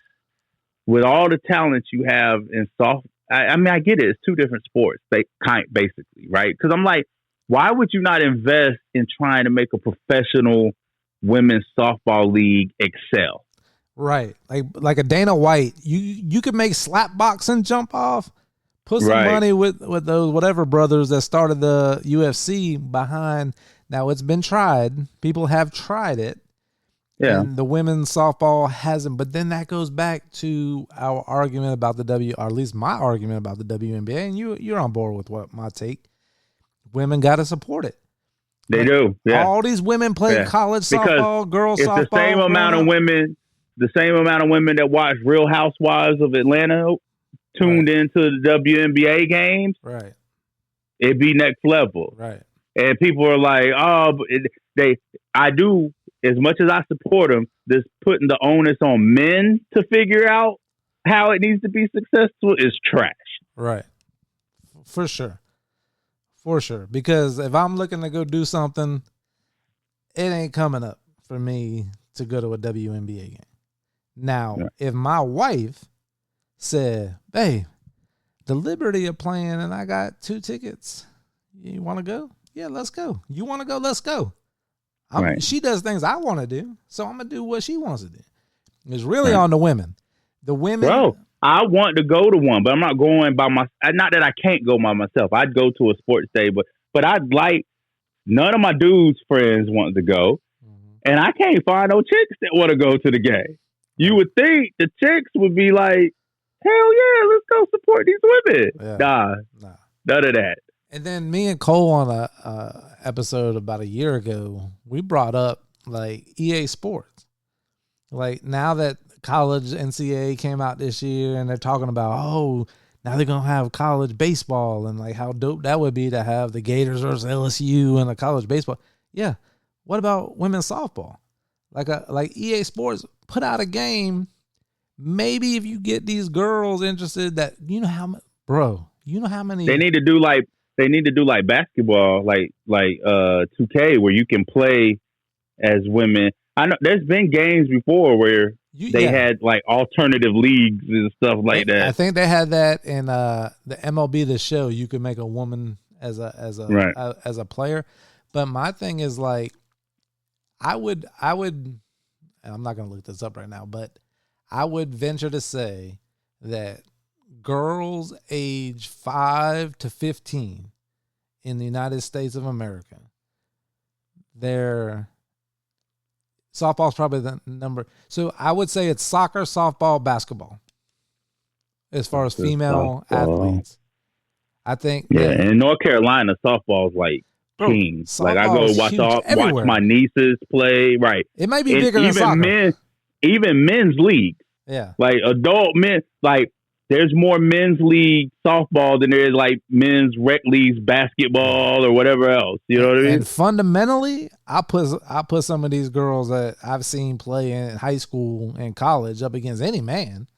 Speaker 2: with all the talent you have in soft, I mean, I get it. It's two different sports, basically, right? Because I'm like, why would you not invest in trying to make a professional women's softball league excel?
Speaker 1: Right. Like a Dana White, you could make slap boxing jump off, put some money with those whatever brothers that started the UFC behind. Now it's been tried. People have tried it. Yeah. And the women's softball hasn't. But then that goes back to our argument about or at least my argument about the WNBA. And you're on board with what my take. Women got to support it.
Speaker 2: They do. Yeah.
Speaker 1: All these women play college softball, girls softball.
Speaker 2: It's the same amount of women. The same amount of women that watch Real Housewives of Atlanta tuned into the WNBA games.
Speaker 1: Right.
Speaker 2: It'd be next level.
Speaker 1: Right.
Speaker 2: And people are like, oh, I do, as much as I support them, this putting the onus on men to figure out how it needs to be successful is trash.
Speaker 1: Right. For sure. Because if I'm looking to go do something, it ain't coming up for me to go to a WNBA game. Now, if my wife said, babe, the Liberty are playing and I got 2 tickets, you want to go? Yeah, let's go. You want to go? Let's go. She does things I want to do, so I'm gonna do what she wants to do. It's really on the women. The women,
Speaker 2: bro. I want to go to one, but I'm not going by my. Not that I can't go by myself. I'd go to a sports day, but I'd like. None of my dudes' friends want to go, and I can't find no chicks that want to go to the game. You would think the chicks would be like, hell yeah, let's go support these women. Yeah. Nah, none of that.
Speaker 1: And then me and Cole on a episode about a year ago, we brought up like EA Sports. Like now that college NCAA came out this year and they're talking about, now they're going to have college baseball and like how dope that would be to have the Gators versus LSU and a college baseball. Yeah. What about women's softball? Like EA Sports put out a game. Maybe if you get these girls interested that, you know how many
Speaker 2: they need to do like basketball, like 2K where you can play as women. I know there's been games before where they had like alternative leagues and stuff like that.
Speaker 1: I think they had that in the MLB The Show. You could make a woman as a player. But my thing is like, I would, and I'm not going to look this up right now, but I would venture to say that girls age 5 to 15 in the United States of America, their softball's probably the number. So I would say it's soccer, softball, basketball as far as female athletes. I think.
Speaker 2: Yeah, and in North Carolina, softball's like king. Like I go watch my nieces play. Right.
Speaker 1: It might be bigger than soccer.
Speaker 2: Even men's league.
Speaker 1: Yeah.
Speaker 2: Like adult men, like there's more men's league softball than there is like men's rec leagues basketball or whatever else. You know what I mean?
Speaker 1: And fundamentally, I put some of these girls that I've seen play in high school and college up against any man.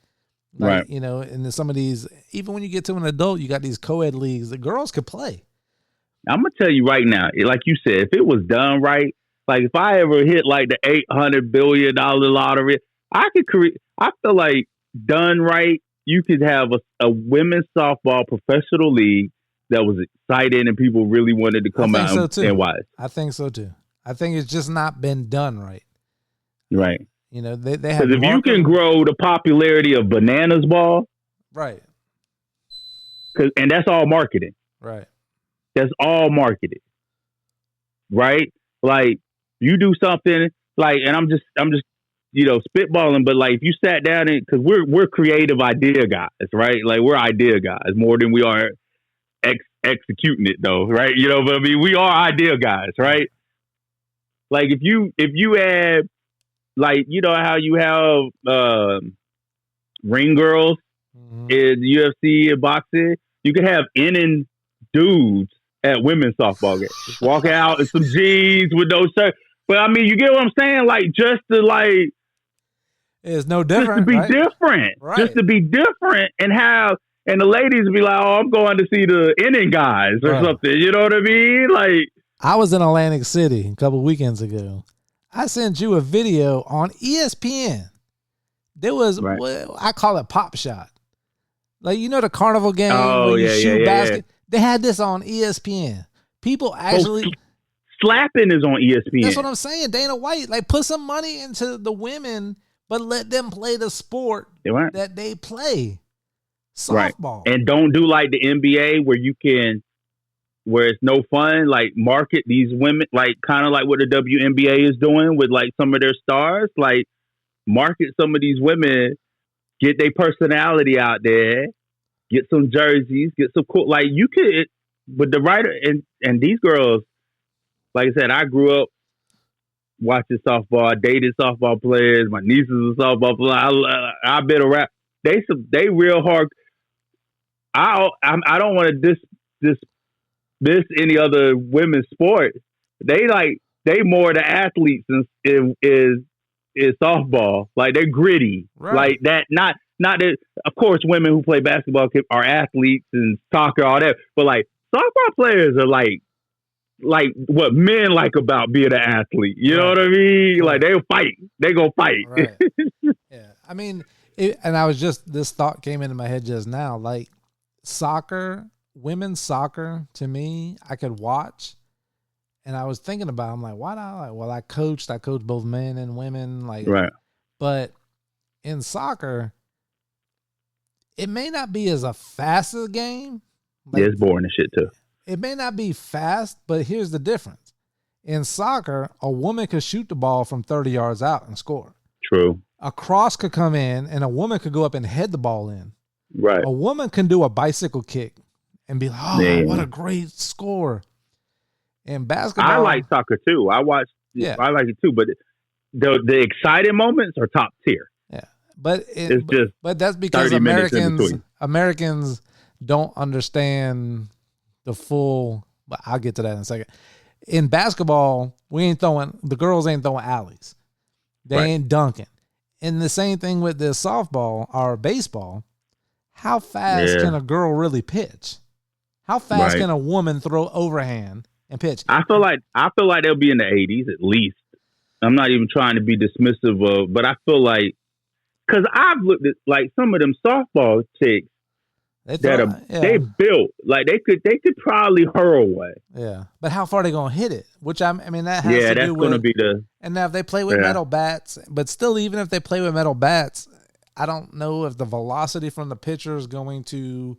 Speaker 1: Like, right. You know, and then some of these, even when you get to an adult, you got these co-ed leagues. The girls could play.
Speaker 2: I'm gonna tell you right now, like you said, if it was done right, like if I ever hit like the $800 billion lottery, I feel like done right, you could have a women's softball professional league that was exciting and people really wanted to come out and watch.
Speaker 1: I think so too. I think it's just not been done right.
Speaker 2: Right.
Speaker 1: You know, they have.
Speaker 2: Because if you can grow the popularity of bananas ball,
Speaker 1: right?
Speaker 2: And that's all marketing.
Speaker 1: Right.
Speaker 2: That's all marketing. Right. Like you do something like, and I'm just spitballing, but like if you sat down and because we're creative idea guys, right? Like we're idea guys more than we are executing it though, right? You know, but I mean we are idea guys, right? Like if you add, like you know how you have ring girls in UFC and boxing, you could have inning dudes at women's softball games, walk out in some jeans with no shirt. But I mean, you get what I'm saying? Like just to like.
Speaker 1: It's no different.
Speaker 2: Just to be different. Right. Just to be different and the ladies be like, oh, I'm going to see the inning guys or something. You know what I mean? Like
Speaker 1: I was in Atlantic City a couple weekends ago. I sent you a video on ESPN. There was what I call it pop shot. Like you know the carnival game where you shoot basket. They had this on ESPN. People actually
Speaker 2: slapping is on ESPN.
Speaker 1: That's what I'm saying. Dana White, like put some money into the women. But let them play the sport that they play, softball.
Speaker 2: Right. And don't do like the NBA where it's no fun, like market these women, like kind of like what the WNBA is doing with like some of their stars, like market some of these women, get their personality out there, get some jerseys, get some cool, like you could, but the writer and these girls, like I said, I grew up watching softball. I dated softball players. My nieces are softball players. I've been around. They real hard. I don't want to diss any other women's sport. They more the athletes is softball. Like they're gritty. Right. Like that. Not that. Of course, women who play basketball are athletes and soccer, all that. But like softball players are like what men like about being an athlete. You know what I mean? Like they'll fight. They gonna fight.
Speaker 1: Right. Yeah. I mean, this thought came into my head just now. Like soccer, women's soccer, to me, I could watch And I was thinking about, I'm like, why not? Like, well, I coached both men and women, like,
Speaker 2: right.
Speaker 1: But in soccer, it may not be as a fast a game.
Speaker 2: Like, yeah, it's boring and shit too.
Speaker 1: It may not be fast, but here's the difference. In soccer, a woman could shoot the ball from 30 yards out and score.
Speaker 2: True.
Speaker 1: A cross could come in, and a woman could go up and head the ball in.
Speaker 2: Right.
Speaker 1: A woman can do a bicycle kick and be like, oh, what a great score. In basketball,
Speaker 2: I like soccer too. I like it too, but the exciting moments are top tier.
Speaker 1: Yeah, but that's because Americans don't understand the full. But I'll get to that in a second. In basketball, the girls ain't throwing alleys. They ain't dunking. And the same thing with the softball or baseball. How fast can a girl really pitch? How fast can a woman throw overhand and pitch?
Speaker 2: I feel like they'll be in the 80s at least. I'm not even trying to be dismissive of, but I feel like, because I've looked at like some of them softball chicks they built like they could probably hurl one.
Speaker 1: Yeah, but how far are they gonna hit it? Which that has to do with.
Speaker 2: That's gonna be the.
Speaker 1: And now if they play with metal bats, but still, even if they play with metal bats, I don't know if the velocity from the pitcher is going to,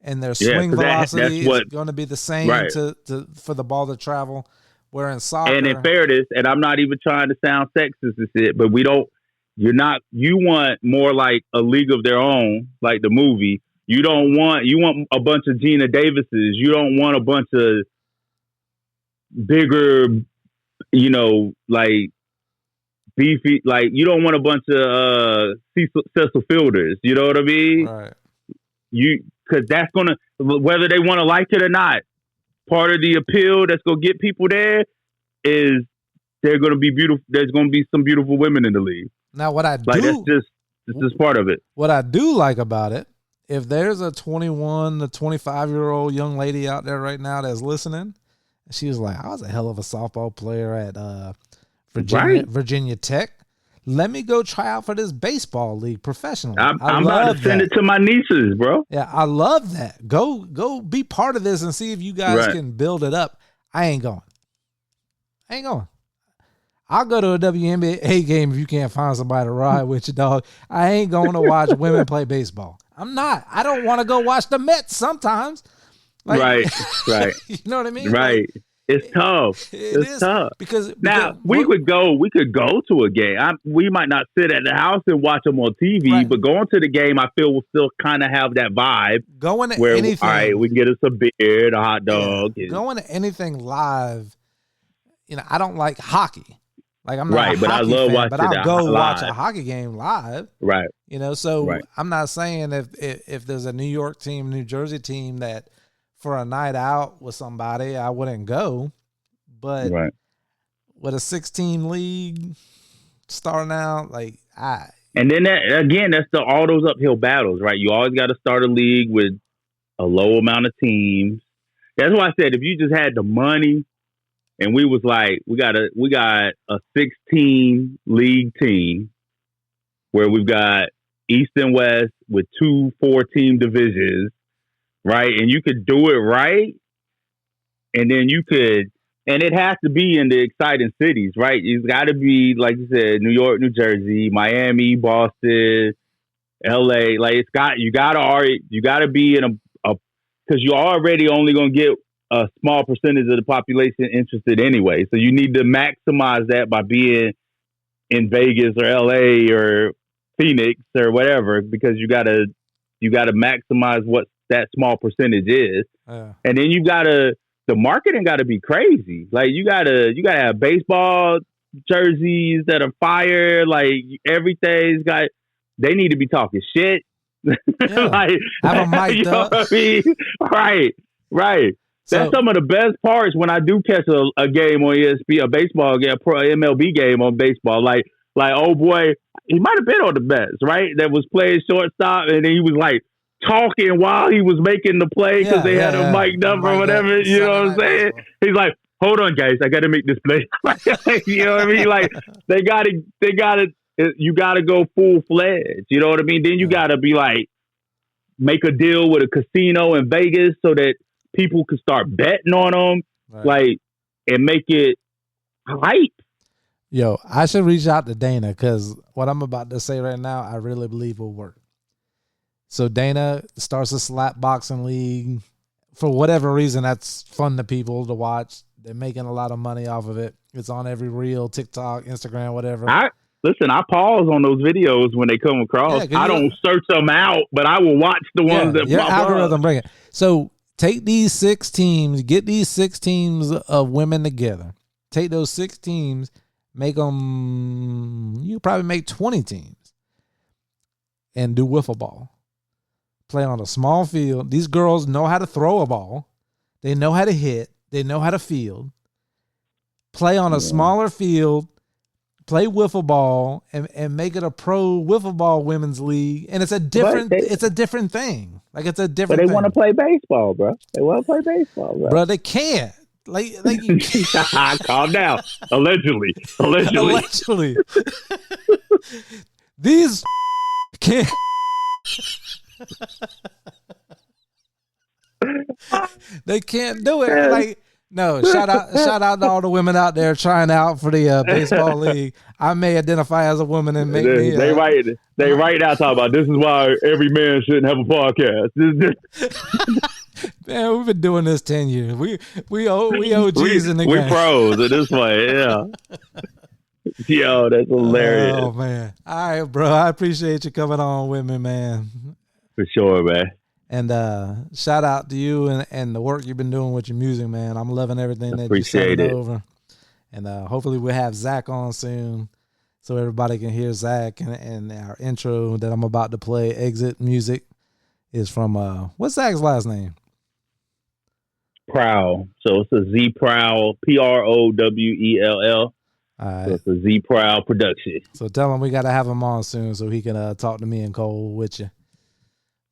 Speaker 1: and their swing velocity is going to be the same for the ball to travel. Where in soccer,
Speaker 2: and in fairness, and I'm not even trying to sound sexist and shit, but you want more like A League of Their Own, like the movie. You want a bunch of Gina Davises. You don't want a bunch of bigger, like beefy, like you don't want a bunch of Cecil Fielders. You know what I mean?
Speaker 1: Right.
Speaker 2: Because that's gonna, whether they want to like it or not, part of the appeal that's gonna get people there is they're gonna be beautiful. There's gonna be some beautiful women in the league.
Speaker 1: Now, what I do,
Speaker 2: that's just part of it.
Speaker 1: What I do like about it, if there's a 21 to 25-year-old young lady out there right now that's listening, she was like, I was a hell of a softball player at Virginia Tech. Let me go try out for this baseball league professionally.
Speaker 2: I'm about to send it to my nieces, bro.
Speaker 1: Yeah, I love that. Go be part of this and see if you guys can build it up. I ain't going. I'll go to a WNBA game if you can't find somebody to ride with you, dog. I ain't going to watch women play baseball. I'm not. I don't want to go watch the Mets sometimes.
Speaker 2: Like, right.
Speaker 1: You know what I mean?
Speaker 2: Right. It's tough. It's tough.
Speaker 1: Because
Speaker 2: we could go to a game. We might not sit at the house and watch them on TV, but going to the game, I feel will still kind of have that vibe.
Speaker 1: Going to anything.
Speaker 2: All right, we can get us a beer, a hot dog.
Speaker 1: Yeah. Going to anything live, I don't like hockey. Like I'm not a
Speaker 2: but
Speaker 1: hockey
Speaker 2: I love
Speaker 1: fan,
Speaker 2: watching
Speaker 1: but I'll go
Speaker 2: live.
Speaker 1: Watch a hockey game live.
Speaker 2: Right.
Speaker 1: I'm not saying if there's a New York team, New Jersey team that for a night out with somebody, I wouldn't go. But with a 16 league starting out,
Speaker 2: and then that's all those uphill battles, right? You always got to start a league with a low amount of teams. That's why I said if you just had the money. And we was like, we got a 16 league team where we've got East and West with 2 4-team divisions, right? And you could do it right. And then and it has to be in the exciting cities, right? It's got to be, like you said, New York, New Jersey, Miami, Boston, LA. Like you got to be in because you're already only going to get a small percentage of the population interested anyway. So you need to maximize that by being in Vegas or LA or Phoenix or whatever, because you gotta maximize what that small percentage is. And then the marketing gotta be crazy. Like you gotta have baseball jerseys that are fire, like everything's they need to be talking shit.
Speaker 1: Have them mic'd up.
Speaker 2: What I mean? Right. That's some of the best parts when I do catch a game on ESPN, a baseball game, a pro MLB game on baseball. Like, oh boy, he might have been on the Mets, right? That was playing shortstop, and then he was like talking while he was making the play because they had him mic'd up or whatever. You know what I'm saying? He's like, hold on, guys, I got to make this play. You know what I mean? Like they got to. You got to go full fledged. You know what I mean? Then you got to be like, make a deal with a casino in Vegas so that people could start betting on them. Like and make it hype.
Speaker 1: Yo, I should reach out to Dana because what I'm about to say right now, I really believe will work. So Dana starts a slap boxing league. For whatever reason, that's fun to people to watch. They're making a lot of money off of it. It's on every reel, TikTok, Instagram, whatever.
Speaker 2: I pause on those videos when they come across. I don't search them out, but I will watch the ones that
Speaker 1: your
Speaker 2: pop
Speaker 1: algorithm
Speaker 2: up.
Speaker 1: bring it. So take these 6 teams, get these 6 teams of women together. Take those 6 teams, make them. You probably make 20 teams, and do wiffle ball. Play on a small field. These girls know how to throw a ball. They know how to hit. They know how to field. Play on a smaller field. Play wiffle ball and make it a pro wiffle ball women's league. And it's a different thing. Like it's a different
Speaker 2: But
Speaker 1: they
Speaker 2: want to play baseball, bro. They want to play baseball, bro.
Speaker 1: Bro, they can't. Like you can't.
Speaker 2: Calm down. Allegedly.
Speaker 1: These can't. They can't do it. Like, no, shout out to all the women out there trying out for the baseball league. I may identify as a woman and make me.
Speaker 2: They right now talking about this is why every man shouldn't have a podcast.
Speaker 1: Man, we've been doing this 10 years. We OGs in the game.
Speaker 2: We pros at this point, yeah. Yo, that's hilarious.
Speaker 1: Oh man. All right, bro. I appreciate you coming on with me, man.
Speaker 2: For sure, man.
Speaker 1: And shout out to you and the work you've been doing with your music, man. I'm loving everything that you're sending over. And hopefully we'll have Zach on soon so everybody can hear Zach. And our intro that I'm about to play, Exit Music, is from, what's Zach's last name?
Speaker 2: Prowl. So it's a Z Prowl, Prowell.
Speaker 1: All right.
Speaker 2: So it's a Z Prowl production.
Speaker 1: So tell him we got to have him on soon so he can talk to me and Cole with you.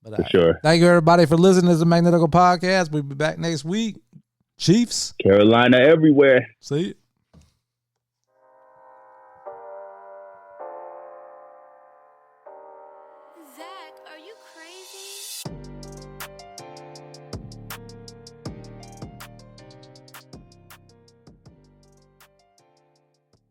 Speaker 1: But,
Speaker 2: for sure.
Speaker 1: Thank you, everybody, for listening to the Magnetico Podcast. We'll be back next week. Chiefs.
Speaker 2: Carolina everywhere.
Speaker 1: See you.
Speaker 3: Zach, are you crazy?